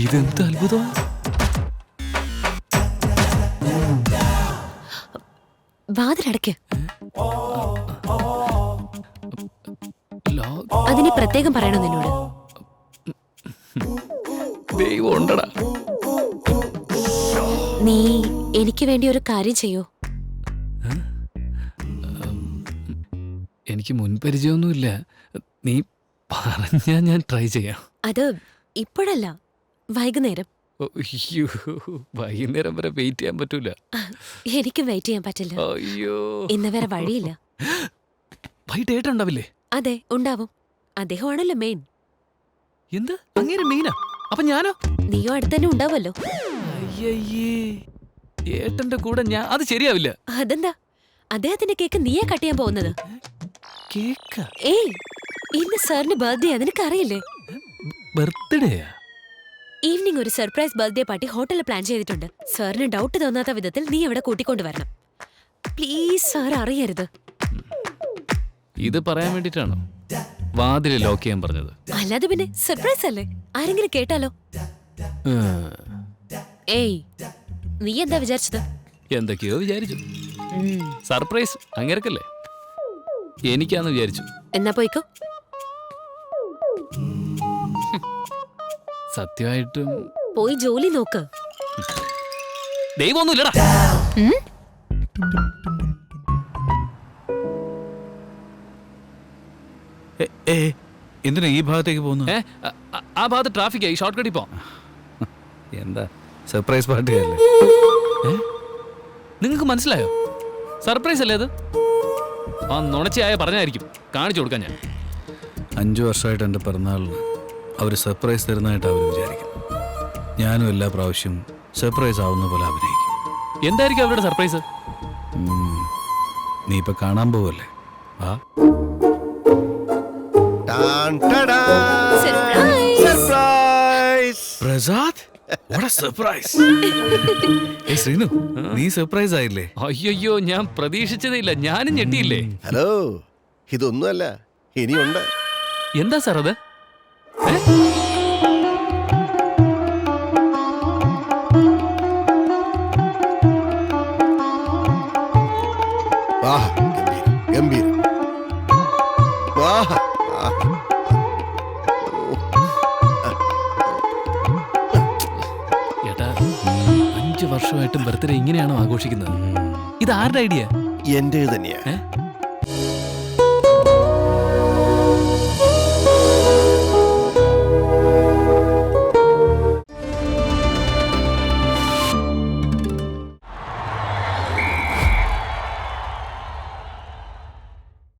ഇതെന്ത് അത്ഭുതം! വാതിലടയ്ക്ക്. അതിന് പ്രത്യേകം പറയണോ നിന്നോട്? ദൈവം ഉണ്ടടാ. നീ എനിക്ക് വേണ്ടി ഒരു കാര്യം ചെയ്യൂ. എനിക്ക് മുൻപരിചയമൊന്നുമില്ല. നീ പറഞ്ഞാ ഞാൻ ട്രൈ ചെയ്യാം. അത് ഇപ്പോഴല്ല, വൈകുന്നേരം. അയ്യോ, വൈകുന്നേരം വരെ വെയിറ്റ് ചെയ്യാൻ പറ്റൂല. എനിക്കും വെയിറ്റ് ചെയ്യാൻ പറ്റില്ല. അയ്യോ, ഇന്ന് വേറെ വഴിയില്ല. വൈകിട്ട് ഏട്ടുണ്ടാവില്ലേ? അതെ, ഉണ്ടാവും. അദ്ദേഹമാണല്ലോ മെയിൻ. എന്ത് അങ്ങനെ മെയിനാ? അപ്പൊ ഞാനോ? നീയോ അടുത്തന്നെ ഉണ്ടാവുമല്ലോ. അയ്യയ്യേ, ഏട്ടന്റെ കൂടെ ഞാൻ. അത് ശരിയാവില്ല. അതെന്താ? അദ്ദേഹത്തിന്റെ കേക്ക് നീയാ കട്ട് ചെയ്യാൻ പോകുന്നത്? കേക്ക? ഏയ്, ഇന്ന് സാറിന് ബർത്ത്ഡേ. നിനക്കറിയില്ലേ? ബർത്ത്ഡേയാ? ഈവനിങ് ഒരു സർപ്രൈസ് ബർത്ത്ഡേ പാർട്ടി ഹോട്ടലിൽ പ്ലാൻ ചെയ്തിട്ടുണ്ട്. സാറിന് ഡൗട്ട് തോന്നാത്ത വിധത്തിൽ നീ അവിടെ കൂട്ടിക്കൊണ്ടുവരണം. പ്ലീസ്, സാർ അറിയരുത്. ഇത് പറയാൻ വേണ്ടിട്ടാണോ വാതില് ലോക്ക് ചെയ്യാൻ പറഞ്ഞത്? അല്ലാതെ പിന്നെ സർപ്രൈസ് അല്ലേ, ആരെങ്കിലും കേട്ടാലോ? ഏയ്, നീ എന്താ വിചാരിച്ചത്? എന്തൊക്കെയോ വിചാരിച്ചു. സർപ്രൈസ് അങ്ങേർക്കല്ലേ, എനിക്കാന്ന് വിചാരിച്ചു. എന്നാ പോയിക്കോ. സത്യമായിട്ടും പോയി ജോലി നോക്ക്. ദൈവമൊന്നുമില്ലടാ. എന്തിനാ ഈ ഭാഗത്തേക്ക് പോകുന്നു? ആ ഭാഗത്ത് ട്രാഫിക്കാ, ഈ ഷോർട്ട് കട്ടിൽ പോ. എന്താ സർപ്രൈസ് പാർട്ടിയല്ലേ? നിങ്ങൾക്ക് മനസ്സിലായോ? സർപ്രൈസ് അല്ലേ അത്? ആ നുണച്ചയായ പറഞ്ഞായിരിക്കും കാണിച്ചു കൊടുക്കാൻ ഞാൻ. 5 വർഷമായിട്ട് എൻ്റെ പിറന്നാളിന് അവർ സർപ്രൈസ് തരുന്നതായിട്ട് അവർ വിചാരിക്കും. ഞാനും എല്ലാ പ്രാവശ്യവും സർപ്രൈസ് ആവുന്ന പോലെ അഭിനയിക്കും. എന്തായിരിക്കും അവരുടെ സർപ്രൈസ്? നീ ഇപ്പൊ കാണാൻ പോവല്ലേ? ആ പ്രസാദ്, what a surprise! ഏയ് ശ്രീനു, നീ സർപ്രൈസ് ആയില്ലേ? അയ്യോ, ഞാൻ പ്രതീക്ഷിച്ചതേ ഇല്ല. ഞാനും ഞെട്ടിയില്ലേ. ഹലോ, ഇതൊന്നുമല്ല, ഇനിയുണ്ട്. എന്താ സാർ അത്? ഗംഭീരം. ഏട്ടാ, 5 വർഷമായിട്ടും ബർത്ത്ഡേ ഇങ്ങനെയാണോ ആഘോഷിക്കുന്നത്? ഇത് ആരുടെ ഐഡിയ? എന്റെ തന്നെയാ.